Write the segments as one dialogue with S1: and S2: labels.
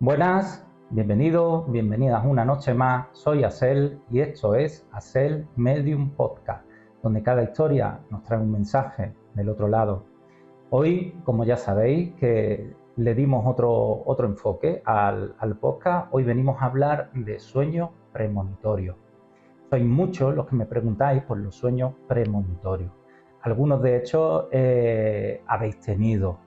S1: Buenas, bienvenidos, bienvenidas una noche más. Soy Asel y esto es Asel Medium Podcast, donde cada historia nos trae un mensaje del otro lado. Hoy, como ya sabéis, que le dimos otro enfoque al podcast. Hoy venimos a hablar de sueños premonitorios. Sois muchos los que me preguntáis por los sueños premonitorios. Algunos, de hecho, habéis tenido.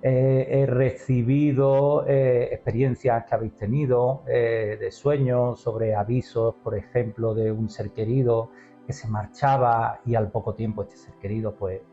S1: He recibido experiencias que habéis tenido de sueños sobre avisos, por ejemplo, de un ser querido que se marchaba y al poco tiempo este ser querido pues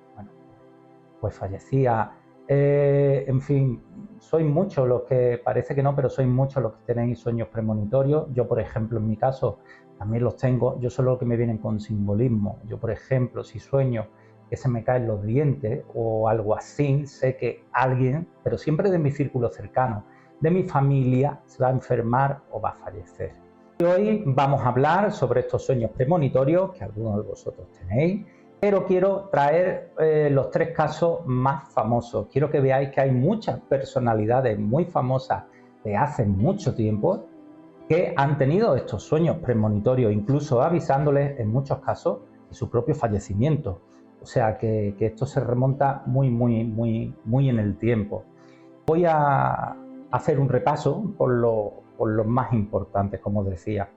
S1: fallecía. En fin, sois muchos los que, parece que no, pero sois muchos los que tenéis sueños premonitorios. Yo, por ejemplo, en mi caso, también los tengo. Yo solo que me vienen con simbolismo. Yo, por ejemplo, si sueño que se me caen los dientes o algo así, sé que alguien, pero siempre de mi círculo cercano, de mi familia, se va a enfermar o va a fallecer. Y hoy vamos a hablar sobre estos sueños premonitorios que algunos de vosotros tenéis, pero quiero traer los tres casos más famosos. Quiero que veáis que hay muchas personalidades muy famosas de hace mucho tiempo que han tenido estos sueños premonitorios, incluso avisándoles en muchos casos de su propio fallecimiento. O sea que esto se remonta muy en el tiempo. Voy a hacer un repaso por los más importantes, como decía.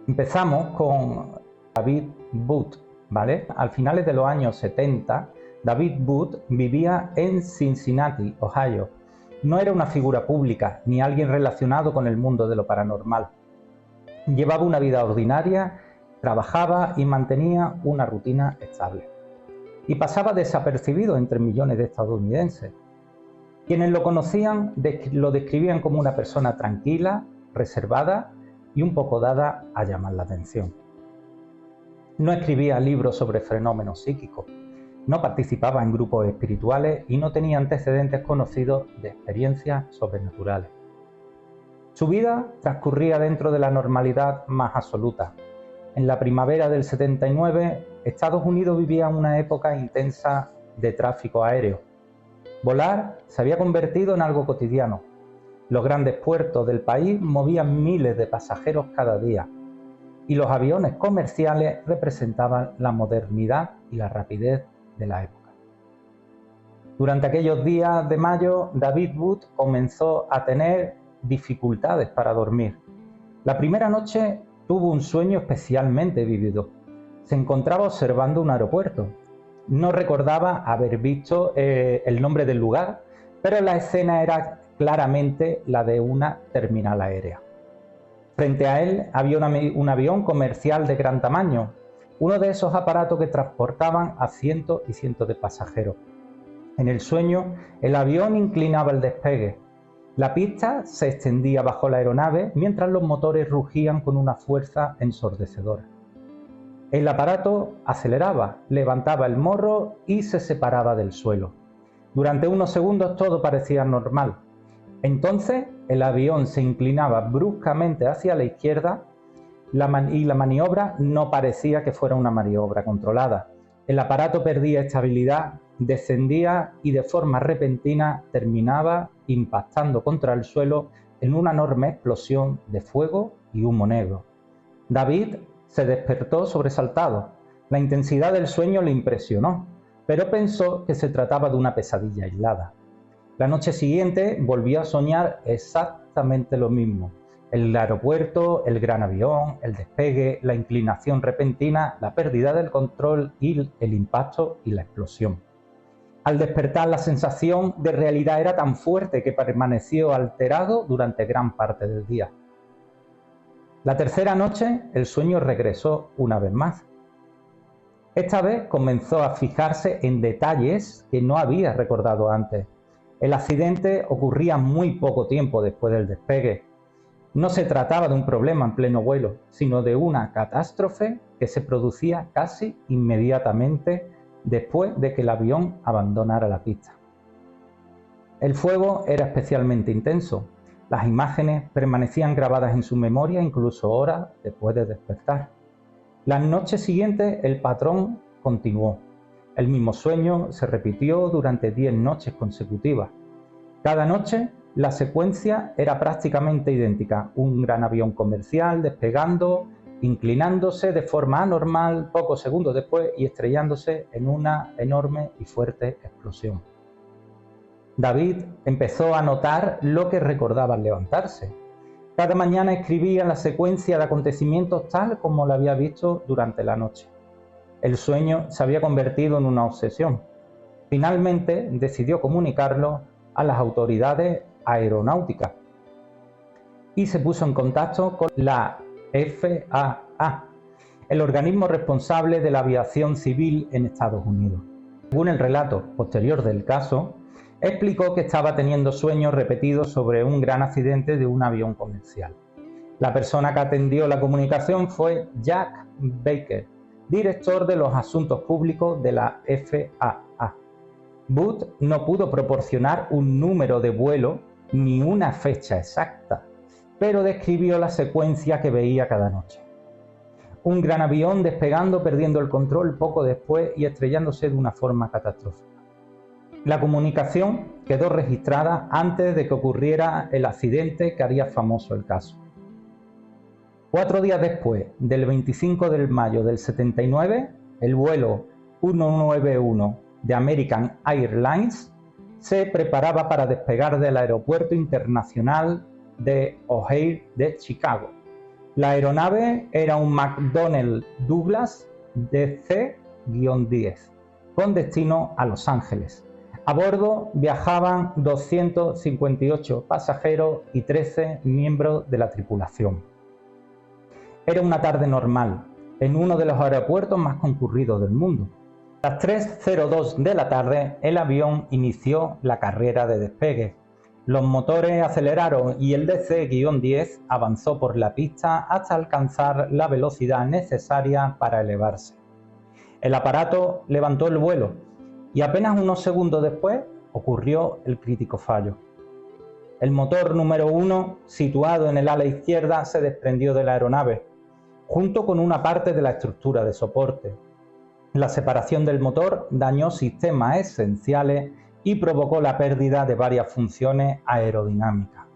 S1: Empezamos con David Booth, ¿vale? Al finales de los años 70, David Booth vivía en Cincinnati, Ohio. No era una figura pública ni alguien relacionado con el mundo de lo paranormal. Llevaba una vida ordinaria, trabajaba y mantenía una rutina estable. Y pasaba desapercibido entre millones de estadounidenses. Quienes lo conocían lo describían como una persona tranquila, reservada y un poco dada a llamar la atención. No escribía libros sobre fenómenos psíquicos, no participaba en grupos espirituales y no tenía antecedentes conocidos de experiencias sobrenaturales. Su vida transcurría dentro de la normalidad más absoluta. En la primavera del 79, Estados Unidos vivía una época intensa de tráfico aéreo. Volar se había convertido en algo cotidiano. Los grandes puertos del país movían miles de pasajeros cada día y los aviones comerciales representaban la modernidad y la rapidez de la época. Durante aquellos días de mayo, David Booth comenzó a tener dificultades para dormir. La primera noche tuvo un sueño especialmente vívido. Se encontraba observando un aeropuerto. No recordaba haber visto el nombre del lugar, pero la escena era claramente la de una terminal aérea. Frente a él había un avión comercial de gran tamaño, uno de esos aparatos que transportaban a cientos y cientos de pasajeros. En el sueño, el avión inclinaba el despegue. La pista se extendía bajo la aeronave mientras los motores rugían con una fuerza ensordecedora. El aparato aceleraba, levantaba el morro y se separaba del suelo. Durante unos segundos todo parecía normal. Entonces el avión se inclinaba bruscamente hacia la izquierda y la maniobra no parecía que fuera una maniobra controlada. El aparato perdía estabilidad, descendía y de forma repentina terminaba impactando contra el suelo en una enorme explosión de fuego y humo negro. David se despertó sobresaltado. La intensidad del sueño le impresionó, pero pensó que se trataba de una pesadilla aislada. La noche siguiente volvió a soñar exactamente lo mismo. El aeropuerto, el gran avión, el despegue, la inclinación repentina, la pérdida del control y el impacto y la explosión. Al despertar, la sensación de realidad era tan fuerte que permaneció alterado durante gran parte del día. La tercera noche, el sueño regresó una vez más. Esta vez comenzó a fijarse en detalles que no había recordado antes. El accidente ocurría muy poco tiempo después del despegue. No se trataba de un problema en pleno vuelo, sino de una catástrofe que se producía casi inmediatamente después de que el avión abandonara la pista. El fuego era especialmente intenso. Las imágenes permanecían grabadas en su memoria incluso horas después de despertar. Las noches siguientes el patrón continuó. El mismo sueño se repitió durante 10 noches consecutivas. Cada noche La secuencia era prácticamente idéntica, un gran avión comercial despegando, inclinándose de forma anormal pocos segundos después y estrellándose en una enorme y fuerte explosión. David empezó a notar lo que recordaba al levantarse. Cada mañana escribía la secuencia de acontecimientos tal como la había visto durante la noche. El sueño se había convertido en una obsesión. Finalmente decidió comunicarlo a las autoridades aeronáuticas y se puso en contacto con la FAA, el organismo responsable de la aviación civil en Estados Unidos. Según el relato posterior del caso, explicó que estaba teniendo sueños repetidos sobre un gran accidente de un avión comercial. La persona que atendió la comunicación fue Jack Baker, director de los asuntos públicos de la FAA. Booth no pudo proporcionar un número de vuelo ni una fecha exacta, pero describió la secuencia que veía cada noche. Un gran avión despegando, perdiendo el control poco después y estrellándose de una forma catastrófica. La comunicación quedó registrada antes de que ocurriera el accidente que haría famoso el caso. 4 días después, del 25 de mayo del 79, el vuelo 191 de American Airlines se preparaba para despegar del Aeropuerto Internacional de O'Hare de Chicago. La aeronave era un McDonnell Douglas DC-10 con destino a Los Ángeles. A bordo viajaban 258 pasajeros y 13 miembros de la tripulación. Era una tarde normal, en uno de los aeropuertos más concurridos del mundo. A las 3:02 de la tarde, el avión inició la carrera de despegue. Los motores aceleraron y el DC-10 avanzó por la pista hasta alcanzar la velocidad necesaria para elevarse. El aparato levantó el vuelo y apenas unos segundos después ocurrió el crítico fallo. El motor número 1, situado en el ala izquierda, se desprendió de la aeronave, junto con una parte de la estructura de soporte. La separación del motor dañó sistemas esenciales y provocó la pérdida de varias funciones aerodinámicas.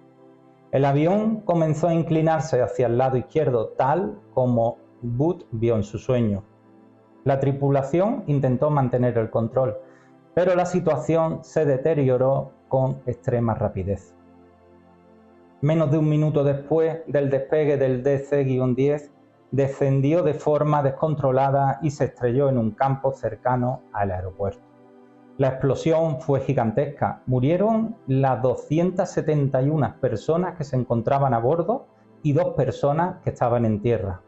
S1: El avión comenzó a inclinarse hacia el lado izquierdo, tal como Booth vio en su sueño. La tripulación intentó mantener el control, pero la situación se deterioró con extrema rapidez. Menos de un minuto después del despegue del DC-10, descendió de forma descontrolada y se estrelló en un campo cercano al aeropuerto. La explosión fue gigantesca. Murieron las 271 personas que se encontraban a bordo y 2 personas que estaban en tierra.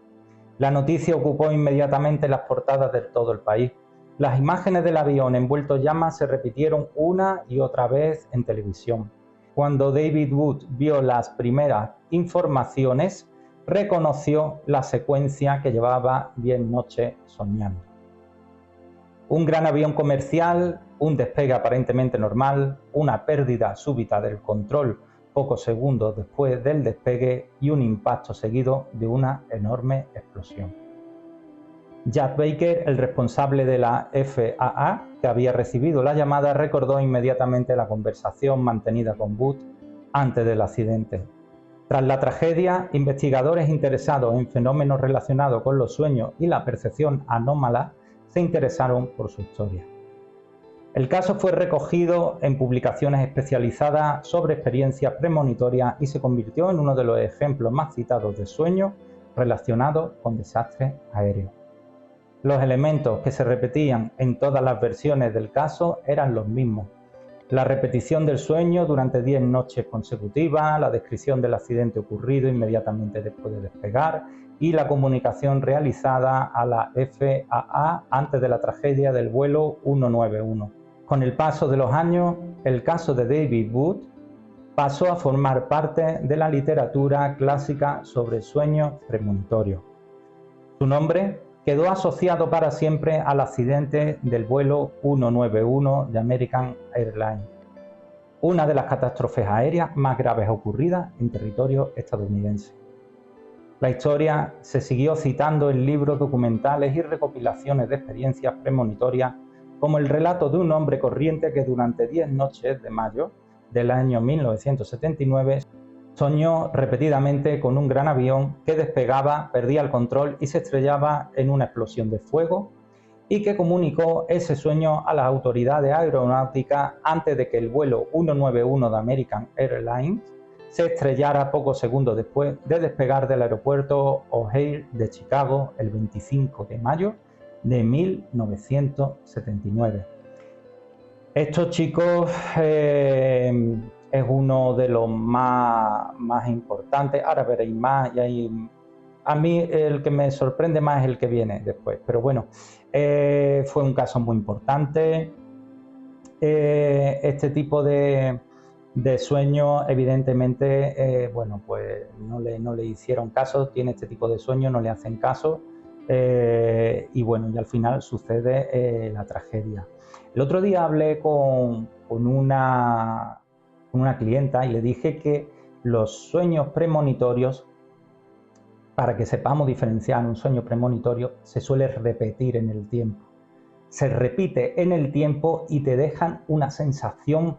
S1: La noticia ocupó inmediatamente las portadas de todo el país. Las imágenes del avión envuelto en llamas se repitieron una y otra vez en televisión. Cuando David Booth vio las primeras informaciones, reconoció la secuencia que llevaba 10 noches soñando. Un gran avión comercial, un despegue aparentemente normal, una pérdida súbita del control pocos segundos después del despegue y un impacto seguido de una enorme explosión. Jack Baker, el responsable de la FAA, que había recibido la llamada, recordó inmediatamente la conversación mantenida con Booth antes del accidente. Tras la tragedia, investigadores interesados en fenómenos relacionados con los sueños y la percepción anómala se interesaron por su historia. El caso fue recogido en publicaciones especializadas sobre experiencias premonitorias y se convirtió en uno de los ejemplos más citados de sueños relacionados con desastres aéreos. Los elementos que se repetían en todas las versiones del caso eran los mismos: la repetición del sueño durante 10 noches consecutivas, la descripción del accidente ocurrido inmediatamente después de despegar y la comunicación realizada a la FAA antes de la tragedia del vuelo 191. Con el paso de los años, el caso de David Booth pasó a formar parte de la literatura clásica sobre sueños premonitorios. Su nombre quedó asociado para siempre al accidente del vuelo 191 de American Airlines, una de las catástrofes aéreas más graves ocurridas en territorio estadounidense. La historia se siguió citando en libros, documentales y recopilaciones de experiencias premonitorias, como el relato de un hombre corriente que durante 10 noches de mayo del año 1979, soñó repetidamente con un gran avión que despegaba, perdía el control y se estrellaba en una explosión de fuego, y que comunicó ese sueño a las autoridades aeronáuticas antes de que el vuelo 191 de American Airlines se estrellara pocos segundos después de despegar del aeropuerto O'Hare de Chicago el 25 de mayo de 1979. Estos chicos es uno de los más importantes. Ahora veréis más, y a mí el que me sorprende más es el que viene después, pero bueno, fue un caso muy importante. Este tipo de sueños, evidentemente, bueno, pues no le hicieron caso, tiene este tipo de sueños, no le hacen caso, y bueno, y al final sucede la tragedia. El otro día hablé con una clienta y le dije que los sueños premonitorios, para que sepamos diferenciar un sueño premonitorio, se suele repetir en el tiempo. Se repite en el tiempo y te dejan una sensación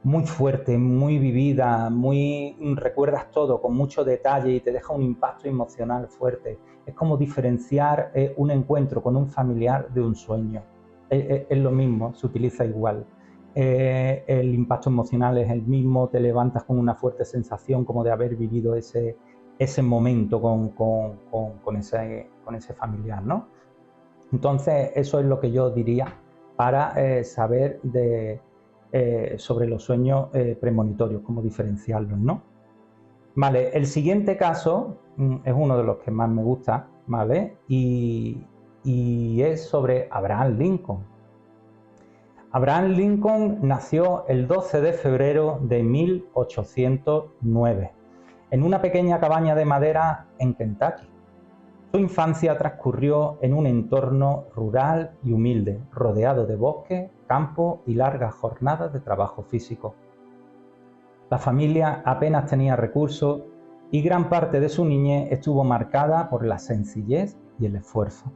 S1: muy fuerte, muy vivida, recuerdas todo con mucho detalle y te deja un impacto emocional fuerte. Es como diferenciar un encuentro con un familiar de un sueño. Es lo mismo, se utiliza igual. El impacto emocional es el mismo, te levantas con una fuerte sensación como de haber vivido ese momento con ese familiar, ¿no? Entonces, eso es lo que yo diría para saber sobre los sueños premonitorios, cómo diferenciarlos, ¿no? Vale, el siguiente caso es uno de los que más me gusta, ¿vale? Y es sobre Abraham Lincoln. Abraham Lincoln nació el 12 de febrero de 1809 en una pequeña cabaña de madera en Kentucky. Su infancia transcurrió en un entorno rural y humilde, rodeado de bosque, campo y largas jornadas de trabajo físico. La familia apenas tenía recursos y gran parte de su niñez estuvo marcada por la sencillez y el esfuerzo.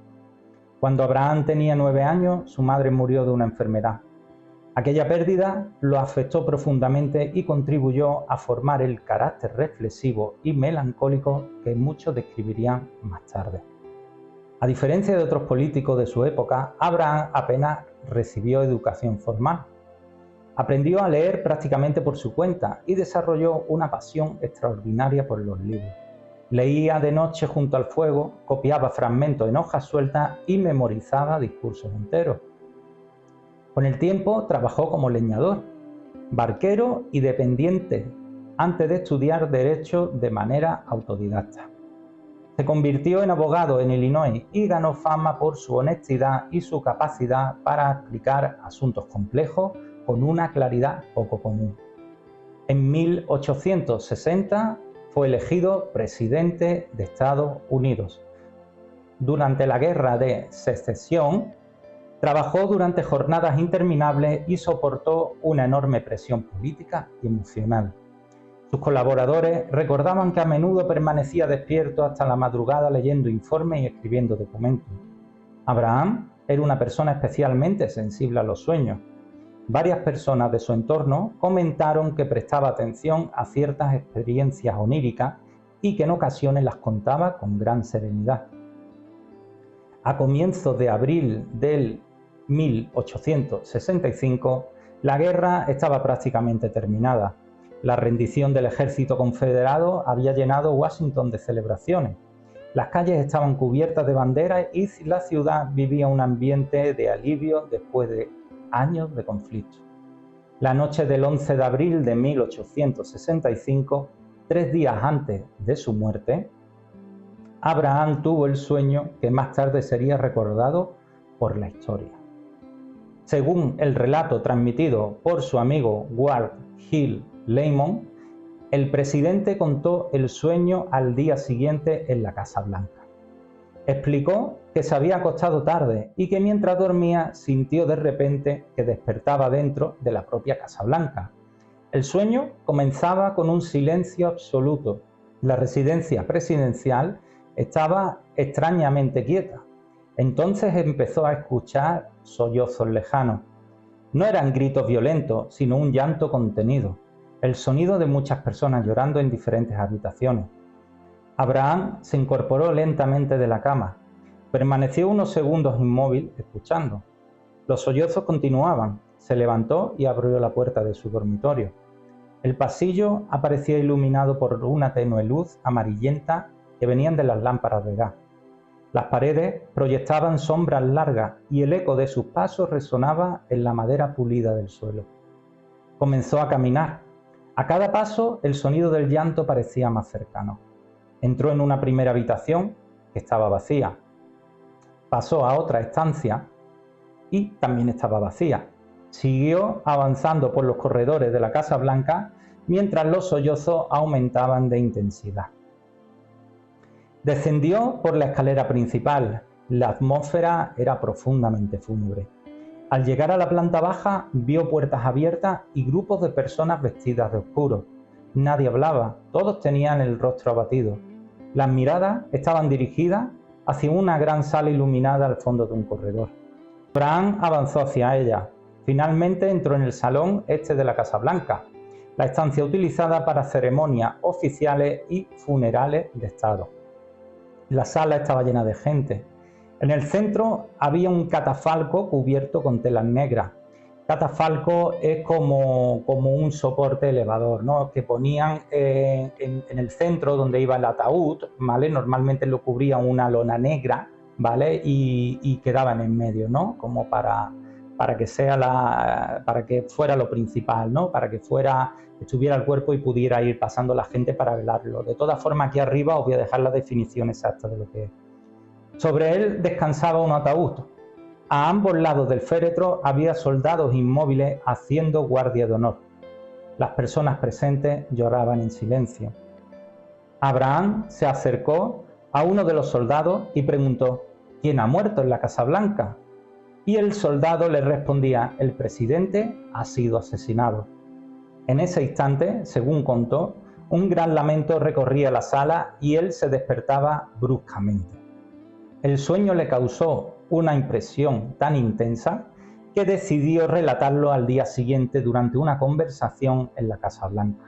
S1: Cuando Abraham tenía 9 años, su madre murió de una enfermedad. Aquella pérdida lo afectó profundamente y contribuyó a formar el carácter reflexivo y melancólico que muchos describirían más tarde. A diferencia de otros políticos de su época, Abraham apenas recibió educación formal. Aprendió a leer prácticamente por su cuenta y desarrolló una pasión extraordinaria por los libros. Leía de noche junto al fuego, copiaba fragmentos en hojas sueltas y memorizaba discursos enteros. Con el tiempo trabajó como leñador, barquero y dependiente antes de estudiar Derecho de manera autodidacta. Se convirtió en abogado en Illinois y ganó fama por su honestidad y su capacidad para explicar asuntos complejos con una claridad poco común. En 1860 fue elegido presidente de Estados Unidos. Durante la Guerra de Secesión, trabajó durante jornadas interminables y soportó una enorme presión política y emocional. Sus colaboradores recordaban que a menudo permanecía despierto hasta la madrugada leyendo informes y escribiendo documentos. Abraham era una persona especialmente sensible a los sueños. Varias personas de su entorno comentaron que prestaba atención a ciertas experiencias oníricas y que en ocasiones las contaba con gran serenidad. A comienzos de abril del 1865, la guerra estaba prácticamente terminada. La rendición del ejército confederado había llenado Washington de celebraciones. Las calles estaban cubiertas de banderas y la ciudad vivía un ambiente de alivio después de años de conflicto. La noche del 11 de abril de 1865, 3 días antes de su muerte, Abraham tuvo el sueño que más tarde sería recordado por la historia. Según el relato transmitido por su amigo Ward Hill Lemon, el presidente contó el sueño al día siguiente en la Casa Blanca. Explicó que se había acostado tarde y que mientras dormía sintió de repente que despertaba dentro de la propia Casa Blanca. El sueño comenzaba con un silencio absoluto. La residencia presidencial estaba extrañamente quieta. Entonces empezó a escuchar sollozos lejanos. No eran gritos violentos, sino un llanto contenido. el sonido de muchas personas llorando en diferentes habitaciones. Abraham se incorporó lentamente de la cama. Permaneció unos segundos inmóvil, escuchando. Los sollozos continuaban. Se levantó y abrió la puerta de su dormitorio. El pasillo aparecía iluminado por una tenue luz amarillenta que venían de las lámparas de gas. Las paredes proyectaban sombras largas y el eco de sus pasos resonaba en la madera pulida del suelo. Comenzó a caminar. A cada paso el sonido del llanto parecía más cercano. Entró en una primera habitación que estaba vacía. Pasó a otra estancia y también estaba vacía. Siguió avanzando por los corredores de la Casa Blanca mientras los sollozos aumentaban de intensidad. Descendió por la escalera principal. La atmósfera era profundamente fúnebre. Al llegar a la planta baja, vio puertas abiertas y grupos de personas vestidas de oscuro. Nadie hablaba, todos tenían el rostro abatido. Las miradas estaban dirigidas hacia una gran sala iluminada al fondo de un corredor. Abraham avanzó hacia ella. Finalmente entró en el salón este de la Casa Blanca, la estancia utilizada para ceremonias oficiales y funerales de Estado. La sala estaba llena de gente. En el centro había un catafalco cubierto con telas negras. Catafalco es como un soporte elevador, ¿no?, que ponían en el centro donde iba el ataúd, ¿vale? Normalmente lo cubría una lona negra, ¿vale? Y quedaban en medio, ¿no? Como para que fuera lo principal, ¿no? Para que estuviera el cuerpo y pudiera ir pasando la gente para velarlo. De todas formas, aquí arriba os voy a dejar la definición exacta de lo que es. Sobre él descansaba un ataúd. A ambos lados del féretro había soldados inmóviles haciendo guardia de honor. Las personas presentes lloraban en silencio. Abraham se acercó a uno de los soldados y preguntó: ¿quién ha muerto en la Casa Blanca? Y el soldado le respondía: el presidente ha sido asesinado. En ese instante, según contó, un gran lamento recorría la sala y él se despertaba bruscamente. El sueño le causó una impresión tan intensa que decidió relatarlo al día siguiente durante una conversación en la Casa Blanca.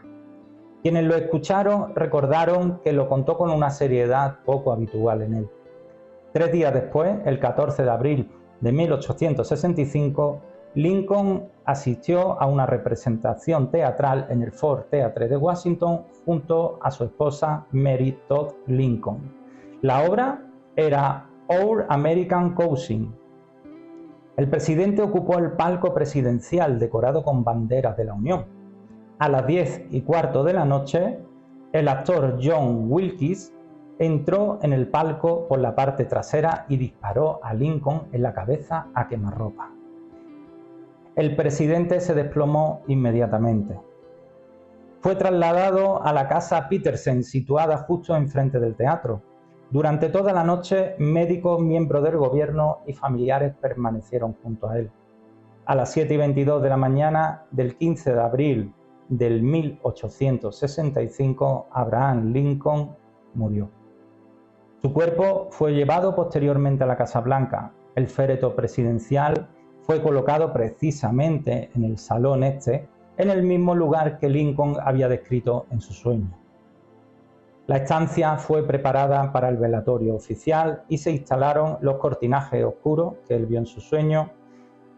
S1: Quienes lo escucharon recordaron que lo contó con una seriedad poco habitual en él. 3 días después, el 14 de abril de 1865, Lincoln asistió a una representación teatral en el Ford Theatre de Washington junto a su esposa Mary Todd Lincoln. La obra era Our American Cousin. El presidente ocupó el palco presidencial decorado con banderas de la Unión. A las 10:15 de la noche, el actor John Wilkes entró en el palco por la parte trasera y disparó a Lincoln en la cabeza a quemarropa. El presidente se desplomó inmediatamente. Fue trasladado a la casa Petersen, situada justo enfrente del teatro. Durante toda la noche, médicos, miembros del gobierno y familiares permanecieron junto a él. A las 7:22 de la mañana del 15 de abril del 1865, Abraham Lincoln murió. Su cuerpo fue llevado posteriormente a la Casa Blanca. El féretro presidencial fue colocado precisamente en el salón este, en el mismo lugar que Lincoln había descrito en su sueño. La estancia fue preparada para el velatorio oficial y se instalaron los cortinajes oscuros que él vio en su sueño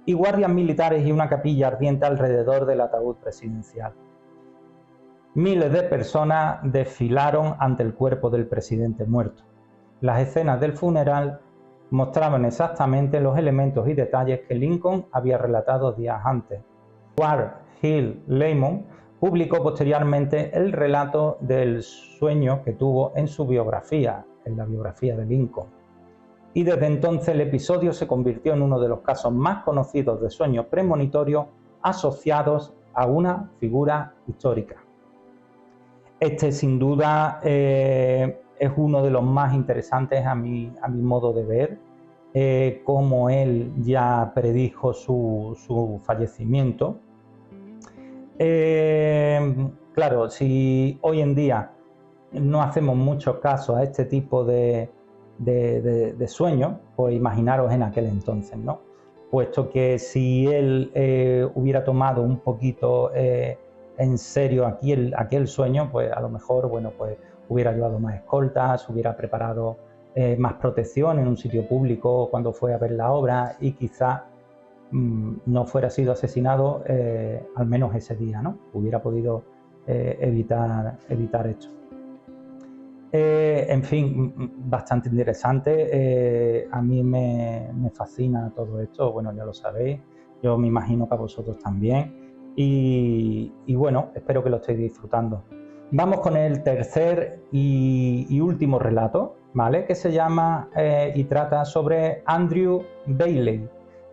S1: y guardias militares y una capilla ardiente alrededor del ataúd presidencial. Miles de personas desfilaron ante el cuerpo del presidente muerto. Las escenas del funeral mostraban exactamente los elementos y detalles que Lincoln había relatado días antes. Edward Hill Lemon publicó posteriormente el relato del sueño que tuvo en su biografía, en la biografía de Lincoln. Y desde entonces el episodio se convirtió en uno de los casos más conocidos de sueños premonitorios asociados a una figura histórica. Este sin duda es uno de los más interesantes a mi modo de ver, cómo él ya predijo su fallecimiento. Claro, si hoy en día no hacemos mucho caso a este tipo de sueños, pues imaginaros en aquel entonces, ¿no? Puesto que si él hubiera tomado un poquito en serio aquel sueño, pues a lo mejor, bueno, pues hubiera llevado más escoltas, hubiera preparado más protección en un sitio público cuando fue a ver la obra y quizá no fuera sido asesinado al menos ese día, ¿no? Hubiera podido evitar esto. En fin, bastante interesante. A mí me fascina todo esto, bueno, ya lo sabéis, yo me imagino que a vosotros también. Y bueno, espero que lo estéis disfrutando. Vamos con el tercer y último relato, ¿vale? Que se llama y trata sobre Andrew Bailey.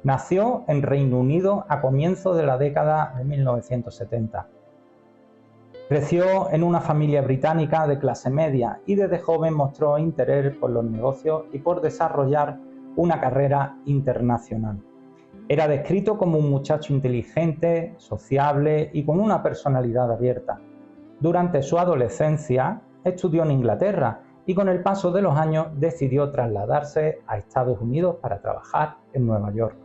S1: Nació en Reino Unido a comienzos de la década de 1970. Creció en una familia británica de clase media y desde joven mostró interés por los negocios y por desarrollar una carrera internacional. Era descrito como un muchacho inteligente, sociable y con una personalidad abierta. Durante su adolescencia estudió en Inglaterra y con el paso de los años decidió trasladarse a Estados Unidos para trabajar en Nueva York.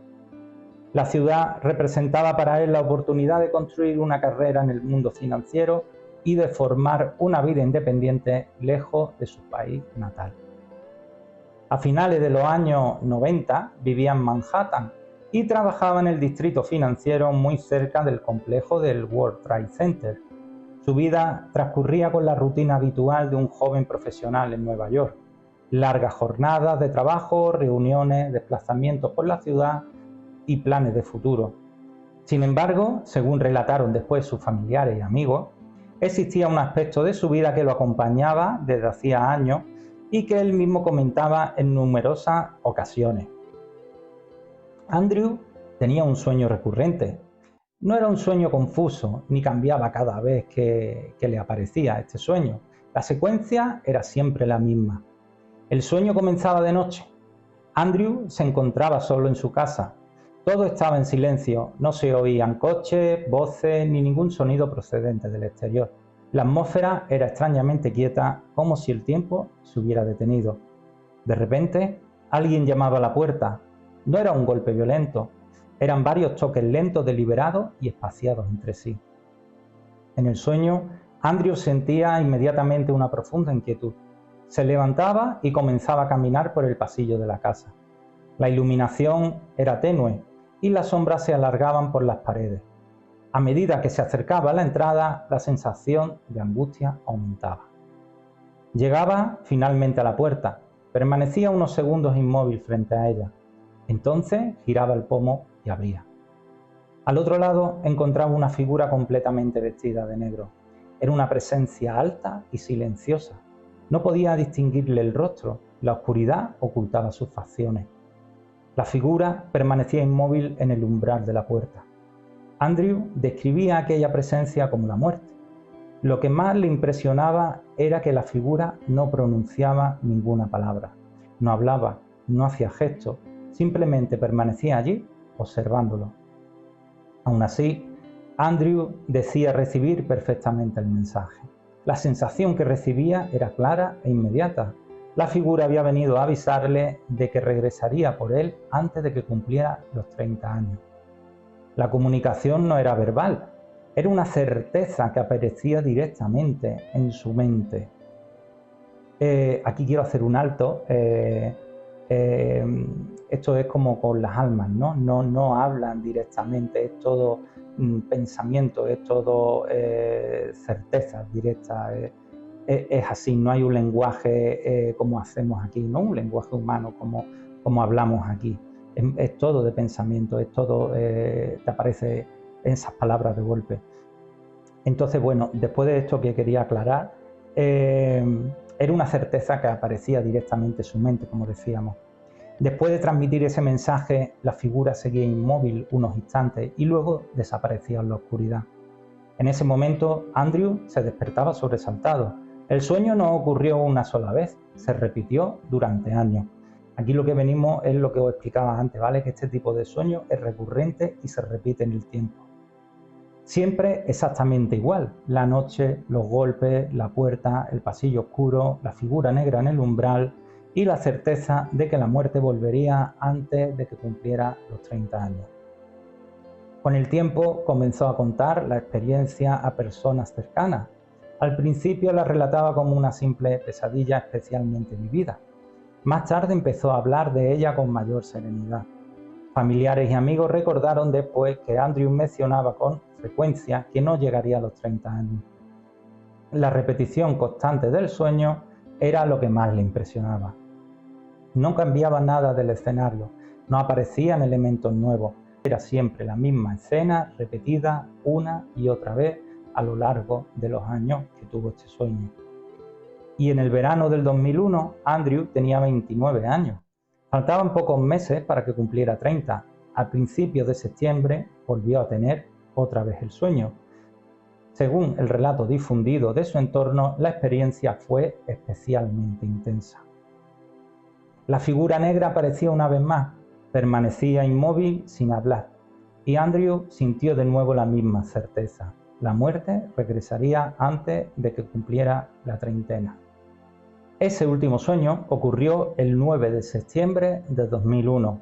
S1: La ciudad representaba para él la oportunidad de construir una carrera en el mundo financiero y de formar una vida independiente lejos de su país natal. A finales de los años 90 vivía en Manhattan y trabajaba en el distrito financiero muy cerca del complejo del World Trade Center. Su vida transcurría con la rutina habitual de un joven profesional en Nueva York. Largas jornadas de trabajo, reuniones, desplazamientos por la ciudad y planes de futuro. Sin embargo, según relataron después sus familiares y amigos, existía un aspecto de su vida que lo acompañaba desde hacía años y que él mismo comentaba en numerosas ocasiones. Andrew tenía un sueño recurrente. No era un sueño confuso, ni cambiaba cada vez que le aparecía este sueño. La secuencia era siempre la misma. El sueño comenzaba de noche. Andrew se encontraba solo en su casa. Todo estaba en silencio, no se oían coches, voces ni ningún sonido procedente del exterior. La atmósfera era extrañamente quieta, como si el tiempo se hubiera detenido. De repente, alguien llamaba a la puerta. No era un golpe violento, eran varios toques lentos, deliberados y espaciados entre sí. En el sueño, Andrew sentía inmediatamente una profunda inquietud. Se levantaba y comenzaba a caminar por el pasillo de la casa. La iluminación era tenue y las sombras se alargaban por las paredes. A medida que se acercaba a la entrada, la sensación de angustia aumentaba. Llegaba finalmente a la puerta, permanecía unos segundos inmóvil frente a ella. Entonces giraba el pomo y abría. Al otro lado encontraba una figura completamente vestida de negro. Era una presencia alta y silenciosa. No podía distinguirle el rostro, la oscuridad ocultaba sus facciones. La figura permanecía inmóvil en el umbral de la puerta. Andrew describía aquella presencia como la muerte. Lo que más le impresionaba era que la figura no pronunciaba ninguna palabra, no hablaba, no hacía gestos, simplemente permanecía allí observándolo. Aún así, Andrew decía recibir perfectamente el mensaje. La sensación que recibía era clara e inmediata. La figura había venido a avisarle de que regresaría por él antes de que cumpliera los 30 años. La comunicación no era verbal, era una certeza que aparecía directamente en su mente. Aquí quiero hacer un alto. Esto es como con las almas, ¿no? No hablan directamente, es todo pensamiento, es todo certezas directas. Es así, no hay un lenguaje como hacemos aquí, no un lenguaje humano como hablamos aquí. Es todo de pensamiento, es todo, te aparece en esas palabras de golpe. Entonces, bueno, después de esto que quería aclarar, era una certeza que aparecía directamente en su mente, como decíamos. Después de transmitir ese mensaje, la figura seguía inmóvil unos instantes y luego desaparecía en la oscuridad. En ese momento, Andrew se despertaba sobresaltado. El sueño no ocurrió una sola vez, se repitió durante años. Aquí lo que venimos es lo que os explicaba antes, ¿vale? Que este tipo de sueño es recurrente y se repite en el tiempo. Siempre exactamente igual. La noche, los golpes, la puerta, el pasillo oscuro, la figura negra en el umbral y la certeza de que la muerte volvería antes de que cumpliera los 30 años. Con el tiempo comenzó a contar la experiencia a personas cercanas. Al principio la relataba como una simple pesadilla especialmente vivida. Más tarde empezó a hablar de ella con mayor serenidad. Familiares y amigos recordaron después que Andrew mencionaba con frecuencia que no llegaría a los 30 años. La repetición constante del sueño era lo que más le impresionaba. No cambiaba nada del escenario, no aparecían elementos nuevos, era siempre la misma escena repetida una y otra vez a lo largo de los años que tuvo este sueño. Y en el verano del 2001, Andrew tenía 29 años. Faltaban pocos meses para que cumpliera 30. A principios de septiembre volvió a tener otra vez el sueño. Según el relato difundido de su entorno, la experiencia fue especialmente intensa. La figura negra aparecía una vez más, permanecía inmóvil sin hablar, y Andrew sintió de nuevo la misma certeza. La muerte regresaría antes de que cumpliera la treintena. Ese último sueño ocurrió el 9 de septiembre de 2001.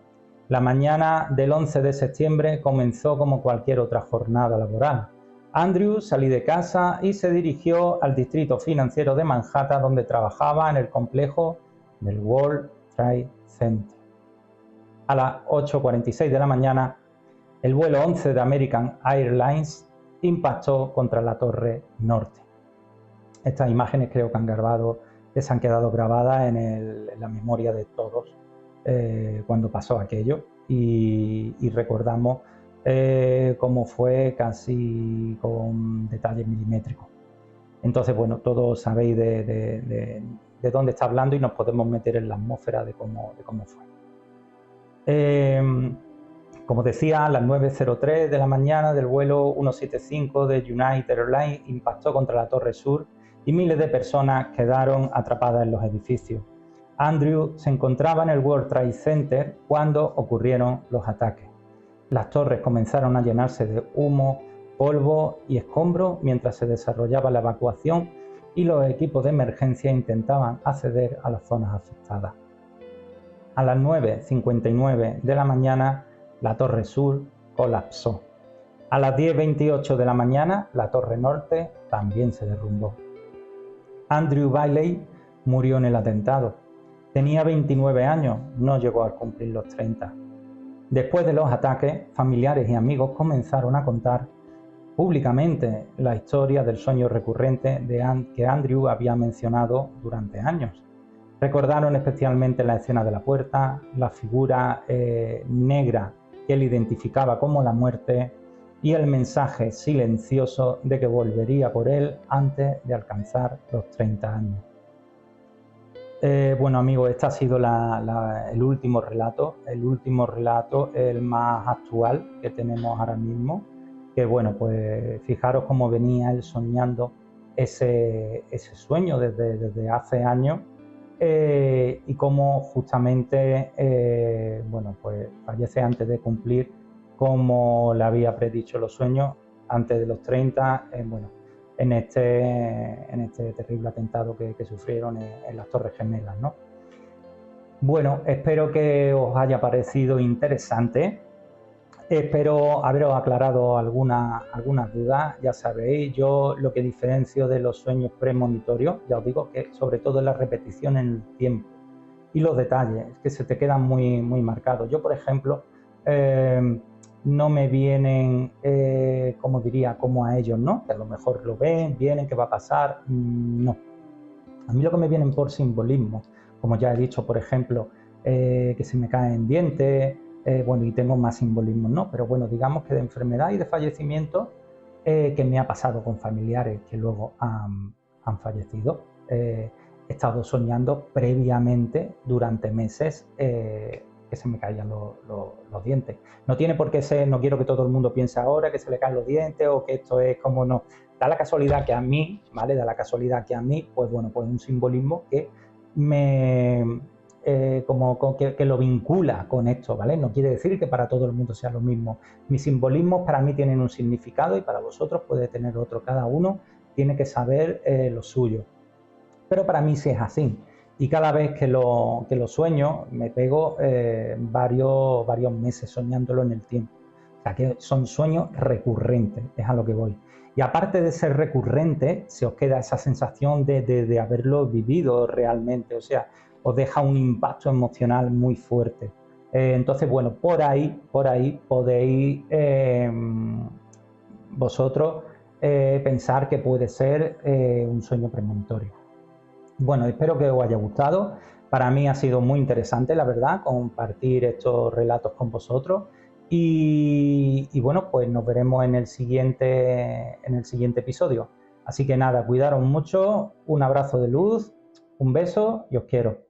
S1: La mañana del 11 de septiembre comenzó como cualquier otra jornada laboral. Andrew salió de casa y se dirigió al distrito financiero de Manhattan, donde trabajaba en el complejo del World Trade Center. A las 8:46 de la mañana, el vuelo 11 de American Airlines impactó contra la Torre Norte. Estas imágenes creo que se han quedado grabadas en la memoria de todos cuando pasó aquello y recordamos cómo fue casi con detalles milimétricos. Entonces, bueno, todos sabéis de dónde está hablando y nos podemos meter en la atmósfera de cómo fue. Como decía, a las 9:03 de la mañana del vuelo 175 de United Airlines impactó contra la Torre Sur y miles de personas quedaron atrapadas en los edificios. Andrew se encontraba en el World Trade Center cuando ocurrieron los ataques. Las torres comenzaron a llenarse de humo, polvo y escombros mientras se desarrollaba la evacuación y los equipos de emergencia intentaban acceder a las zonas afectadas. A las 9:59 de la mañana, la Torre Sur colapsó. A las 10:28 de la mañana, la Torre Norte también se derrumbó. Andrew Bailey murió en el atentado. Tenía 29 años, no llegó a cumplir los 30. Después de los ataques, familiares y amigos comenzaron a contar públicamente la historia del sueño recurrente que Andrew había mencionado durante años. Recordaron especialmente la escena de la puerta, la figura negra que él identificaba como la muerte y el mensaje silencioso de que volvería por él antes de alcanzar los 30 años. Bueno amigos, este ha sido el último relato, el más actual que tenemos ahora mismo, que bueno, pues fijaros cómo venía él soñando ese sueño desde hace años y cómo justamente, bueno, pues fallece antes de cumplir, como le había predicho los sueños, antes de los 30, bueno, en este terrible atentado que sufrieron en las Torres Gemelas, ¿no? Bueno, espero que os haya parecido interesante. Espero haberos aclarado algunas dudas. Ya sabéis, yo lo que diferencio de los sueños premonitorios, ya os digo que sobre todo es la repetición en el tiempo y los detalles, que se te quedan muy, muy marcados. Yo, por ejemplo, no me vienen, como diría, como a ellos, ¿no? Que a lo mejor lo ven, vienen, ¿qué va a pasar? No. A mí lo que me vienen por simbolismo, como ya he dicho, por ejemplo, que se me caen dientes, bueno, y tengo más simbolismos, ¿no? Pero bueno, digamos que de enfermedad y de fallecimiento que me ha pasado con familiares que luego han fallecido. He estado soñando previamente durante meses que se me caían los dientes. No tiene por qué ser, no quiero que todo el mundo piense ahora que se le caen los dientes o que esto es como no. Da la casualidad que a mí, ¿vale? Da la casualidad que a mí, pues bueno, pues un simbolismo que me... que lo vincula con esto, ¿vale? No quiere decir que para todo el mundo sea lo mismo. Mis simbolismos para mí tienen un significado y para vosotros puede tener otro. Cada uno tiene que saber lo suyo. Pero para mí sí es así. Y cada vez que lo sueño, me pego varios meses soñándolo en el tiempo. O sea, que son sueños recurrentes, es a lo que voy. Y aparte de ser recurrente, se os queda esa sensación de haberlo vivido realmente, o sea, os deja un impacto emocional muy fuerte. Entonces, bueno, por ahí podéis vosotros pensar que puede ser un sueño premonitorio. Bueno, espero que os haya gustado. Para mí ha sido muy interesante, la verdad, compartir estos relatos con vosotros. Y bueno, pues nos veremos en el siguiente episodio. Así que nada, cuidaros mucho, un abrazo de luz, un beso y os quiero.